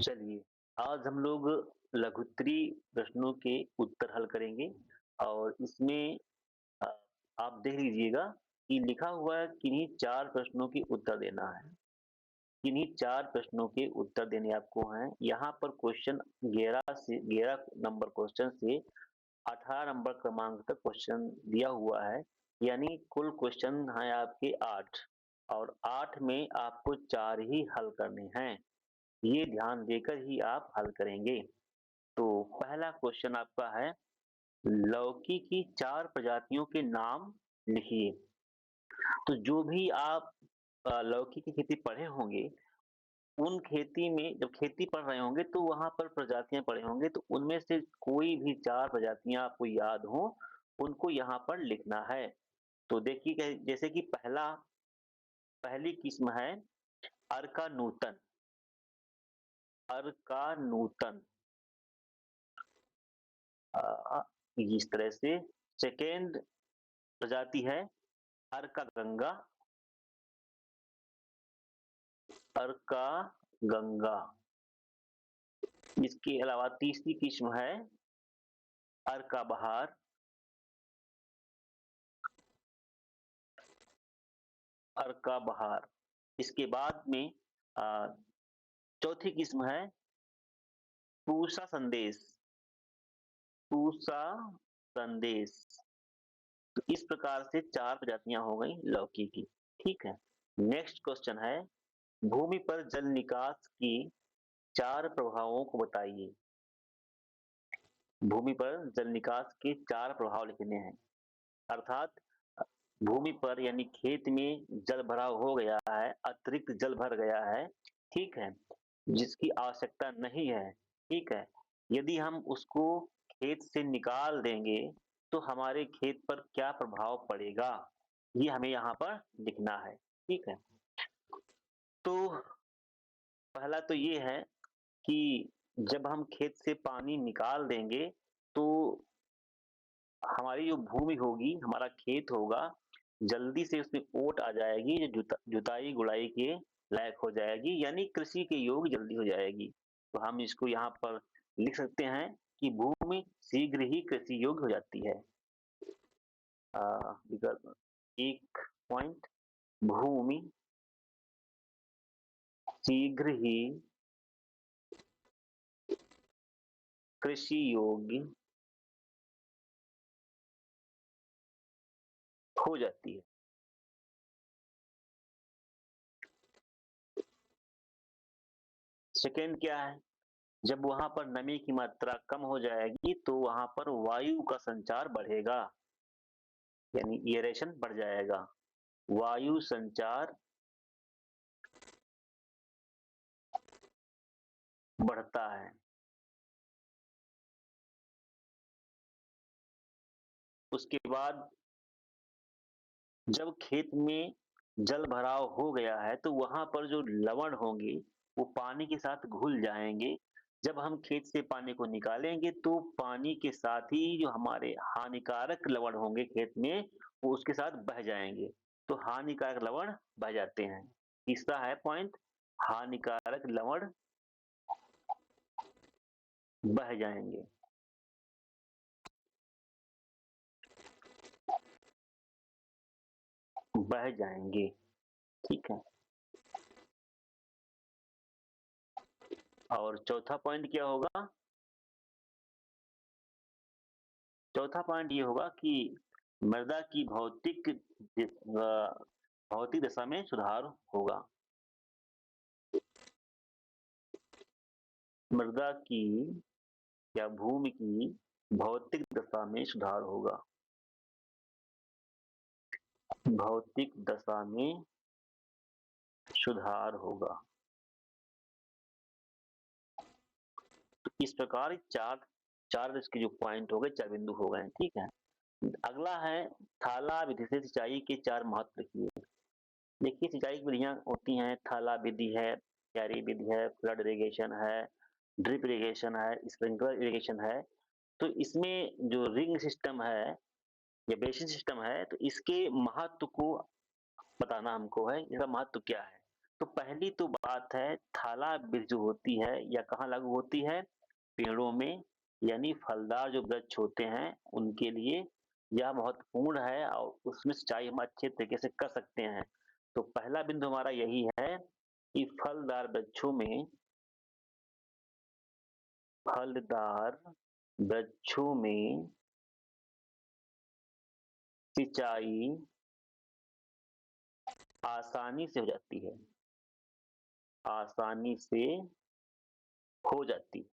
चलिए, आज हम लोग लघुत्तरी प्रश्नों के उत्तर हल करेंगे और इसमें अ, आप देख लीजिएगा कि लिखा हुआ है किन्हीं 4 प्रश्नों के उत्तर देना है। किन्हीं 4 प्रश्नों के उत्तर देने आपको हैं। यहाँ पर क्वेश्चन 11 नंबर क्वेश्चन से 18 नंबर क्रमांक तक क्वेश्चन दिया हुआ है, यानी कुल क्वेश्चन हैं आपके 8 और 8 में आपको 4 ही हल करने हैं। ये ध्यान देकर ही आप हल करेंगे। तो पहला क्वेश्चन आपका है, लौकी की 4 प्रजातियों के नाम लिखिए। तो जो भी आप लौकी की खेती पढ़े होंगे, उन खेती में जब खेती पढ़ रहे होंगे तो वहाँ पर प्रजातियाँ पढ़े होंगे, तो उनमें से कोई भी 4 प्रजातियाँ आपको याद हों, उनको यहाँ पर लिखना है। तो देखिए जैसे कि पहली किस्म है अर्का नूतन। अर्का नूतन इस तरह से। सेकेंड प्रजाति है अर्का गंगा। अर्का गंगा। इसके अलावा तीसरी किस्म है अर्का बहार। अर्का बहार। इसके बाद में आ, चौथी किस्म है पूसा संदेश। पूसा संदेश। तो इस प्रकार से 4 प्रजातियां हो गई लौकी की। ठीक है। नेक्स्ट क्वेश्चन है, भूमि पर जल निकास की 4 प्रभावों को बताइए। भूमि पर जल निकास के 4 प्रभाव लिखने हैं। अर्थात भूमि पर यानी खेत में जल भराव हो गया है, अतिरिक्त जल भर गया है, ठीक है, जिसकी आवश्यकता नहीं है, ठीक है। यदि हम उसको खेत से निकाल देंगे तो हमारे खेत पर क्या प्रभाव पड़ेगा, ये हमें यहाँ पर लिखना है, ठीक है। तो पहला तो ये है कि जब हम खेत से पानी निकाल देंगे तो हमारी जो भूमि होगी, हमारा खेत होगा, जल्दी से उसमें ओट आ जाएगी, जो जुताई गुड़ाई के लायक हो जाएगी, यानी कृषि के योग जल्दी हो जाएगी। तो हम इसको यहाँ पर लिख सकते हैं कि भूमि शीघ्र ही कृषि योग्य हो जाती है। विकल्प एक पॉइंट, भूमि शीघ्र ही कृषि योग्य हो जाती है। सेकेंड क्या है, जब वहां पर नमी की मात्रा कम हो जाएगी तो वहां पर वायु का संचार बढ़ेगा, यानी एयरेशन बढ़ जाएगा। वायु संचार बढ़ता है। उसके बाद जब खेत में जल भराव हो गया है तो वहां पर जो लवण होंगे वो पानी के साथ घुल जाएंगे। जब हम खेत से पानी को निकालेंगे तो पानी के साथ ही जो हमारे हानिकारक लवण होंगे खेत में वो उसके साथ बह जाएंगे। तो हानिकारक लवण बह जाते हैं। तीसरा है पॉइंट, हानिकारक लवण बह जाएंगे। बह जाएंगे, ठीक है। और चौथा पॉइंट क्या होगा, चौथा पॉइंट ये होगा कि मृदा की भौतिक दशा में सुधार होगा। मृदा की या भूमि की भौतिक दशा में सुधार होगा। भौतिक दशा में सुधार होगा। तो इस प्रकार चार चार इसके जो पॉइंट हो गए, 4 बिंदु हो गए, ठीक है। अगला है थाला विधि से सिंचाई के 4 महत्व लिखिए। देखिए सिंचाई की विधियां होती हैं, थाला विधि है, क्यारी विधि है, फ्लड इरिगेशन है, ड्रिप इरिगेशन है, स्प्रिंकलर इरिगेशन है। तो इसमें जो रिंग सिस्टम है या बेसिन सिस्टम है, तो इसके महत्व को बताना हमको है, इसका महत्व क्या है। तो पहली तो बात है थाला वृक्ष जो होती है या कहाँ लागू होती है? पेड़ों में, यानी फलदार जो वृक्ष होते हैं उनके लिए यह महत्वपूर्ण है और उसमें सिंचाई हम अच्छे तरीके से कर सकते हैं। तो पहला बिंदु हमारा यही है कि फलदार वृक्षों में सिंचाई आसानी से हो जाती है, आसानी से हो जाती है,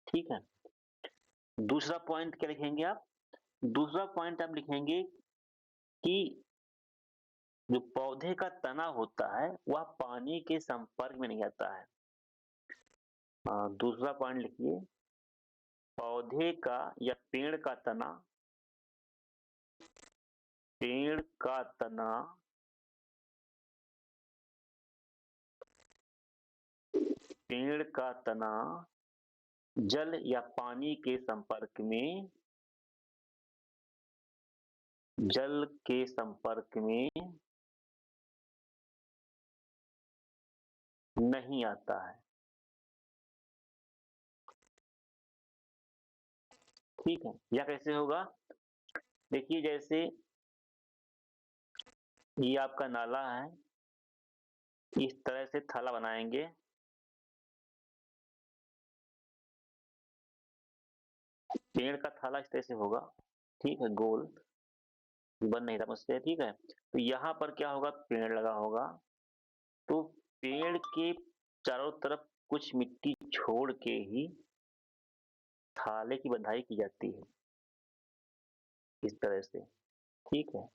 ठीक है। दूसरा पॉइंट क्या लिखेंगे आप? दूसरा पॉइंट आप लिखेंगे कि जो पौधे का तना होता है वह पानी के संपर्क में नहीं आता है। दूसरा पॉइंट लिखिए, पौधे का या पेड़ का तना पेड़ का तना जल या पानी के संपर्क में जल के संपर्क में नहीं आता है, ठीक है। या कैसे होगा? देखिए जैसे ये आपका नाला है, इस तरह से थाला बनाएंगे, पेड़ का थाला इस तरह से होगा, ठीक है, गोल बन नहीं रहा मुझसे, ठीक है। तो यहाँ पर क्या होगा? पेड़ लगा होगा, तो पेड़ के चारों तरफ कुछ मिट्टी छोड़ के ही थाले की बंधाई की जाती है, इस तरह से, ठीक है।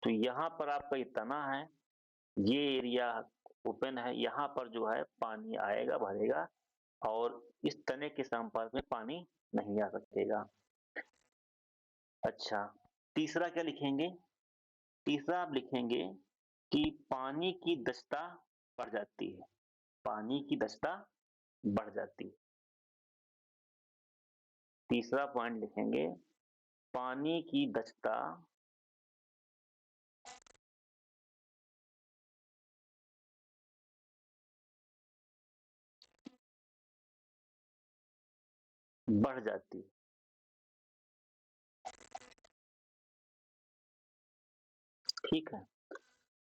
तो यहाँ पर आपका ये तना है, ये एरिया ओपन है, यहाँ पर जो है पानी आएगा, भरेगा और इस तने के संपर्क में पानी नहीं आ सकेगा। अच्छा, तीसरा क्या लिखेंगे? तीसरा आप लिखेंगे कि पानी की दक्षता बढ़ जाती है, पानी की दक्षता बढ़ जाती है। तीसरा पॉइंट लिखेंगे, पानी की दक्षता बढ़ जाती है, ठीक है।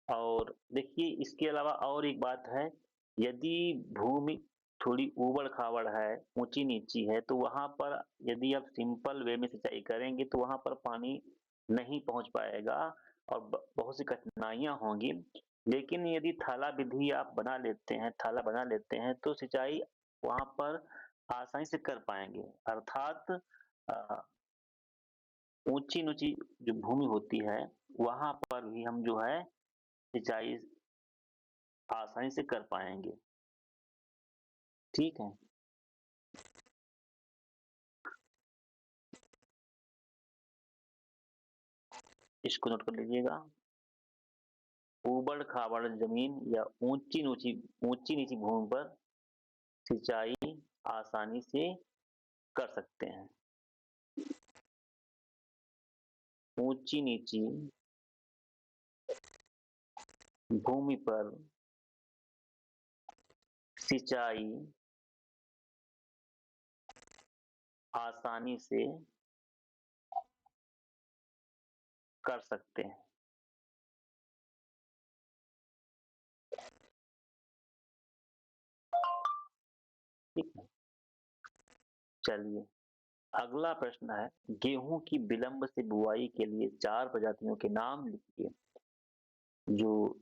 और देखिए इसके अलावा और एक बात है, यदि भूमि थोड़ी ऊबड़-खाबड़ है, ऊंची-नीची है, तो वहां पर यदि आप सिंपल वे में सिंचाई करेंगे तो वहां पर पानी नहीं पहुंच पाएगा और बहुत सी कठिनाइयां होंगी। लेकिन यदि थाला विधि आप बना लेते हैं, थाला बना लेते हैं, तो सिंचाई वहां पर आसानी से कर पाएंगे। अर्थात ऊंची-नीची जो भूमि होती है, वहां पर भी हम जो है सिंचाई आसानी से कर पाएंगे, ठीक है। इसको नोट कर लीजिएगा, ऊबड़-खाबड़ जमीन या ऊंची-नीची भूमि पर सिंचाई आसानी से कर सकते हैं। ऊंची-नीची भूमि पर सिंचाई आसानी से कर सकते हैं, ठीक है। चलिए, अगला प्रश्न है, गेहूं की विलंब से बुआई के लिए 4 प्रजातियों के नाम लिखिए। जो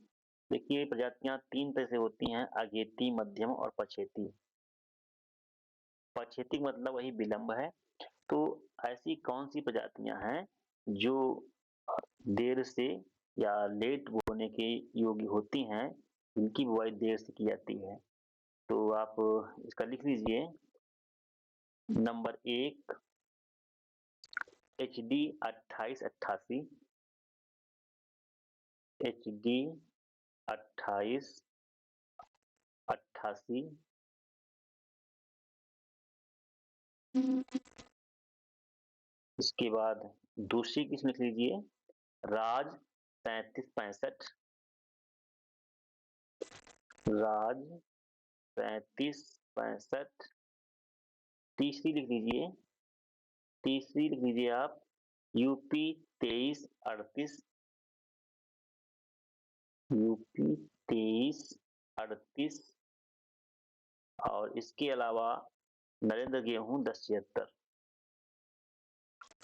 देखिए प्रजातियां 3 तरह से होती हैं, अगेती, मध्यम और पछेती। पछेती मतलब वही विलंब है। तो ऐसी कौन सी प्रजातियां हैं जो देर से या लेट बोने के योग्य होती हैं, इनकी बुआई देर से की जाती है? तो आप इसका लिख लीजिए। Number 1 H D 2888, H D 2888। इसके बाद दूसरी किस्म लिख लीजिए राज 3765, राज 3565। तीसरी लिख लीजिए, तीसरी लिख लीजिए आप यूपी 2338, यूपी 2338। और इसके अलावा नरेंद्र गेहूं 1076।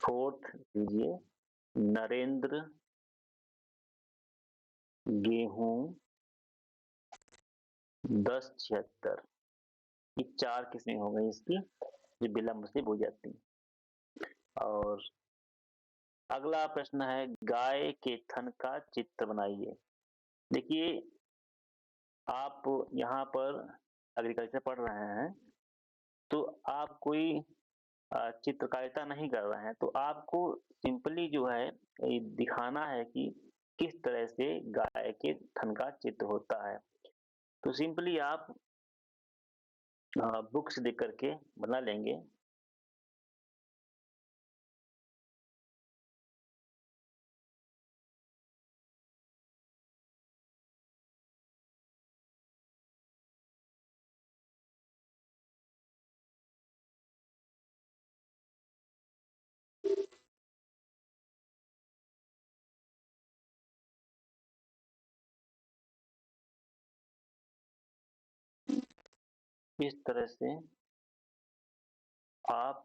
फोर्थ लीजिए नरेंद्र गेहूं 1076। ये 4 किस्में हो गई इसकी जो विलंब से बोई जाती हैं। और अगला प्रश्न है गाय के थन का चित्र बनाइए। देखिए आप यहाँ पर एग्रीकल्चर पढ़ रहे हैं तो आप कोई चित्रकारिता नहीं कर रहे हैं, तो आपको सिंपली जो है ये दिखाना है कि किस तरह से गाय के थन का चित्र होता है। तो सिंपली आप बुक से देख करके बना लेंगे। इस तरह से आप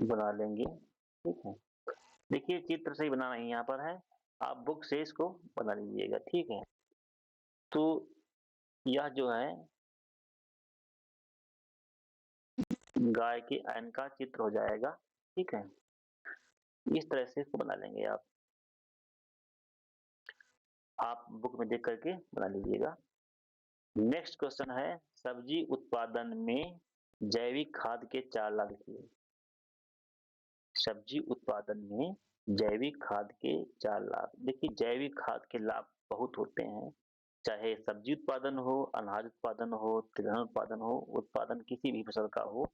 बना लेंगे, ठीक है। देखिए चित्र सही बनाना ही यहाँ पर है, आप बुक से इसको बना लीजिएगा, ठीक है। तो यह जो है गाय के ऐन का चित्र हो जाएगा, ठीक है। इस तरह से इसको बना लेंगे आप बुक में देख करके बना लीजिएगा। नेक्स्ट क्वेश्चन है सब्जी उत्पादन में जैविक खाद के 4 लाभ लिखिए। सब्जी उत्पादन में जैविक खाद के 4 लाभ। देखिए जैविक खाद के लाभ बहुत होते हैं, चाहे सब्जी उत्पादन हो, अनाज उत्पादन हो, तिलहन उत्पादन हो, उत्पादन किसी भी फसल का हो,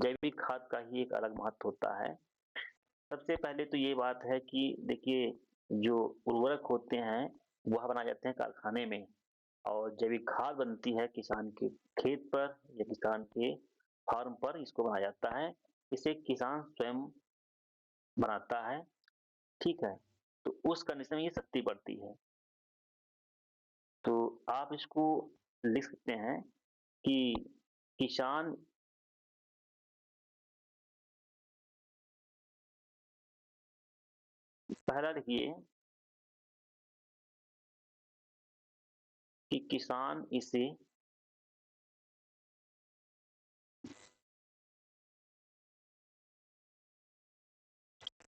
जैविक खाद का ही एक अलग महत्व होता है। सबसे पहले तो ये बात है कि देखिए जो उर्वरक होते हैं वह बनाए जाते हैं कारखाने में, और जैविक खाद बनती है किसान के खेत पर या किसान के फार्म पर, इसको बनाया जाता है। इसे किसान स्वयं बनाता है, ठीक है। तो उस कंडीशन में ये सस्ती पड़ती है। तो आप इसको लिख सकते हैं कि किसान पहला लिखिए कि किसान इसे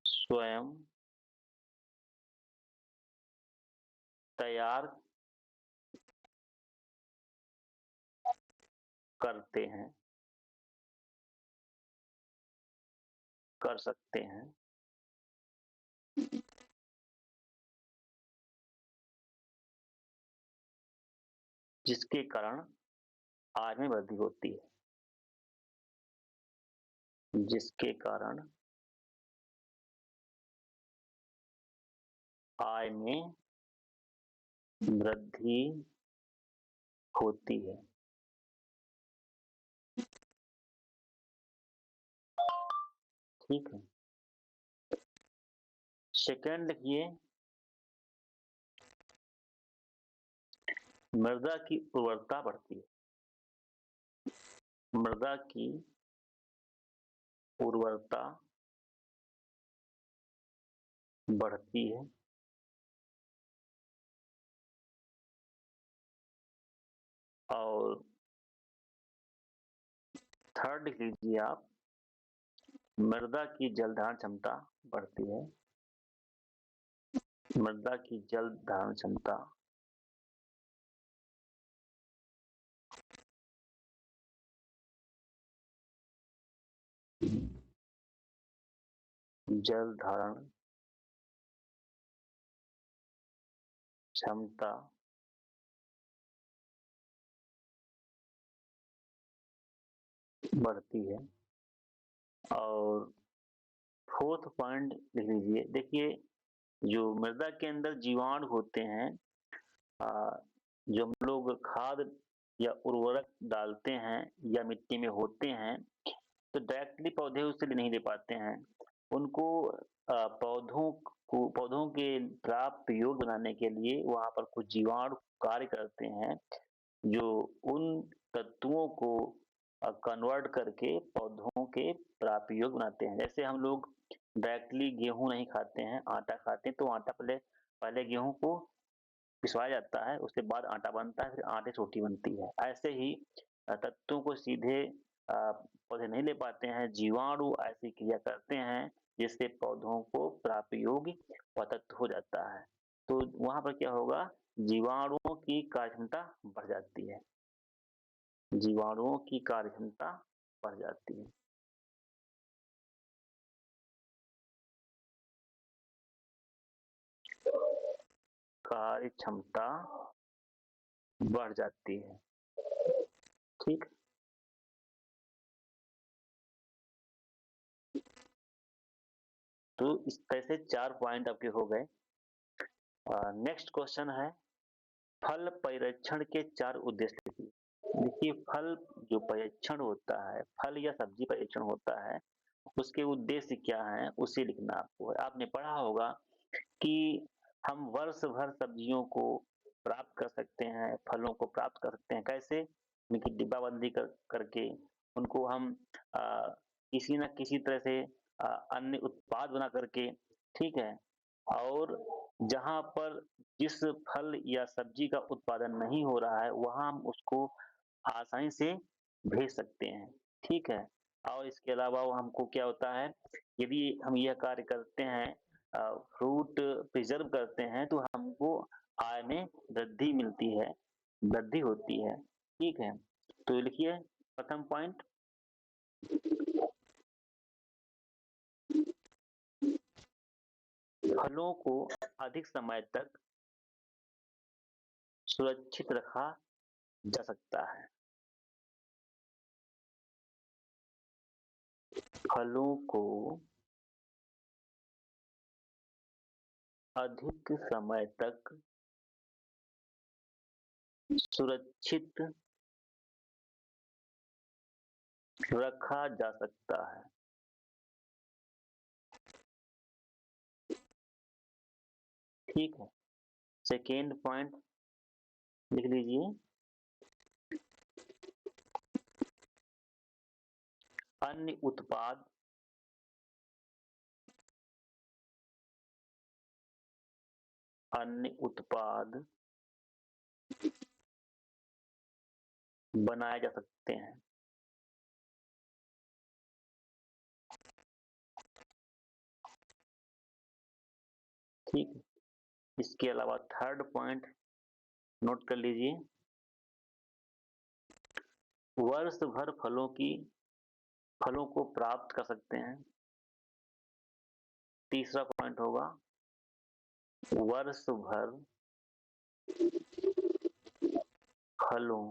स्वयं तैयार करते हैं, कर सकते हैं, जिसके कारण आय में वृद्धि होती है, जिसके कारण आय में वृद्धि होती है। ठीक है। सेकंड लिखिए मृदा की उर्वरता बढ़ती है। मृदा की उर्वरता बढ़ती है। और थर्ड लिख लीजिए आप मृदा की जल धारण क्षमता बढ़ती है। मृदा की जल धारण क्षमता जल धारण क्षमता बढ़ती है। और फोर्थ पॉइंट लिख लीजिए। देखिए, जो मृदा के अंदर जीवाणु होते हैं, जो हम लोग खाद या उर्वरक डालते हैं या मिट्टी में होते हैं, तो डायरेक्टली पौधे उससे नहीं ले पाते हैं। उनको पौधों के प्राप्त योग बनाने के लिए वहाँ पर कुछ जीवाणु कार्य करते हैं, जो उन तत्वों को कन्वर्ट करके पौधों के प्राप्त योग बनाते हैं। जैसे हम लोग डायरेक्टली गेहूँ नहीं खाते हैं, आटा खाते हैं, तो आटा पहले पहले गेहूँ को पिसवाया जाता है, उसके बाद आटा बनता है, फिर आटे से रोटी बनती है। ऐसे ही तत्वों को सीधे पौधे नहीं ले पाते हैं, जीवाणु ऐसी क्रिया करते हैं जिससे पौधों को प्राप्त योग्य तत्व हो जाता है। तो वहाँ पर क्या होगा, जीवाणुओं की कार्यक्षमता बढ़ जाती है। जीवाणुओं की कार्यक्षमता बढ़ जाती है। कार्य क्षमता बढ़ जाती है। ठीक। तो इस तरह से 4 पॉइंट आपके हो गए। नेक्स्ट क्वेश्चन है, फल परिरक्षण के 4 उद्देश्य लिखिए। देखिए, फल जो परीक्षण होता है, फल या सब्जी परीक्षण होता है, उसके उद्देश्य क्या है उसे लिखना आपको है। आपने पढ़ा होगा कि हम वर्ष भर सब्जियों को प्राप्त कर सकते हैं, फलों को प्राप्त कर सकते हैं। कैसे? उनकी डिब्बाबंदी करके उनको हम किसी न किसी तरह से अन्य उत्पाद बना करके, ठीक है। और जहाँ पर जिस फल या सब्जी का उत्पादन नहीं हो रहा है, वहाँ हम उसको आसानी से भेज सकते हैं, ठीक है। और इसके अलावा हमको क्या होता है, यदि हम यह कार्य करते हैं, फ्रूट प्रिजर्व करते हैं, तो हमको आय में वृद्धि मिलती है, वृद्धि होती है, ठीक है। तो लिखिए प्रथम पॉइंट, फलों को अधिक समय तक सुरक्षित रखा जा सकता है। फलों को अधिक समय तक सुरक्षित रखा जा सकता है। ठीक है। सेकेंड पॉइंट लिख लीजिए, अन्य उत्पाद बनाए जा सकते हैं। ठीक है। इसके अलावा थर्ड पॉइंट नोट कर लीजिए, वर्ष भर फलों को प्राप्त कर सकते हैं। तीसरा पॉइंट होगा, वर्ष भर फलों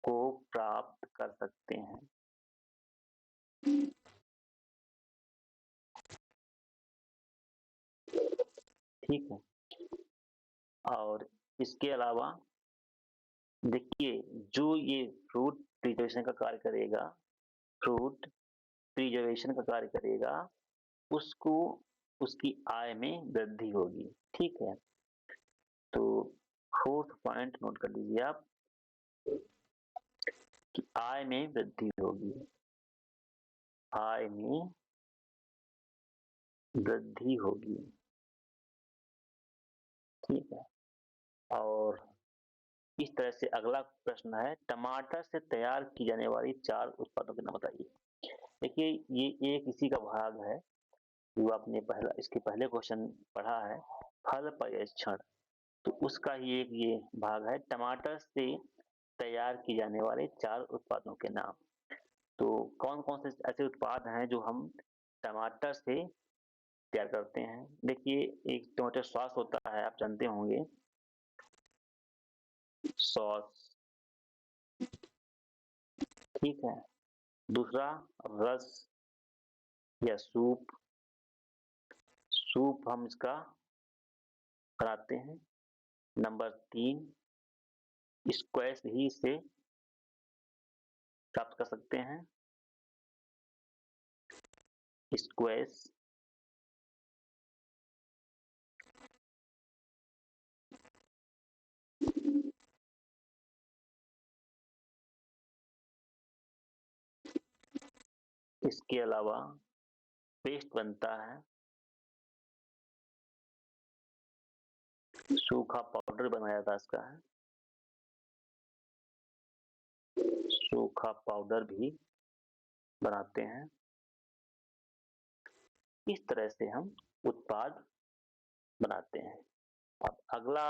को प्राप्त कर सकते हैं। ठीक है। और इसके अलावा देखिए, जो ये फ्रूट प्रिजर्वेशन का कार्य करेगा, फ्रूट प्रिजर्वेशन का कार्य करेगा, उसको उसकी आय में वृद्धि होगी। ठीक है। तो फोर्थ पॉइंट नोट कर लीजिए आप कि आय में वृद्धि होगी, आय में वृद्धि होगी। ठीक है। और इस तरह से अगला प्रश्न है, टमाटर से तैयार की जाने वाली 4 उत्पादों के नाम बताइए। देखिए, ये एक इसी का भाग है जो आपने इसके पहले क्वेश्चन पढ़ा है, फल परीक्षण। तो उसका ही एक ये भाग है, टमाटर से तैयार की जाने वाले 4 उत्पादों के नाम। तो कौन कौन से ऐसे उत्पाद हैं जो हम टमाटर से तैयार करते हैं? देखिए, एक टमाटर सॉस होता है, आप जानते होंगे, सॉस, ठीक है। दूसरा रस, या सूप, सूप हम इसका बनाते हैं। नंबर 3 स्क्वैश भी इसे प्राप्त कर सकते हैं। स्क्वैश इसके अलावा पेस्ट बनता है, सूखा पाउडर बनाया जाता है इसका है, सूखा पाउडर भी बनाते हैं। इस तरह से हम उत्पाद बनाते हैं। अब अगला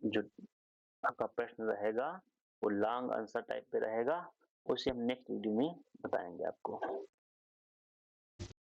जो आपका प्रश्न रहेगा वो लॉन्ग आंसर टाइप पे रहेगा, उसे हम नेक्स्ट वीडियो में बताएंगे आपको।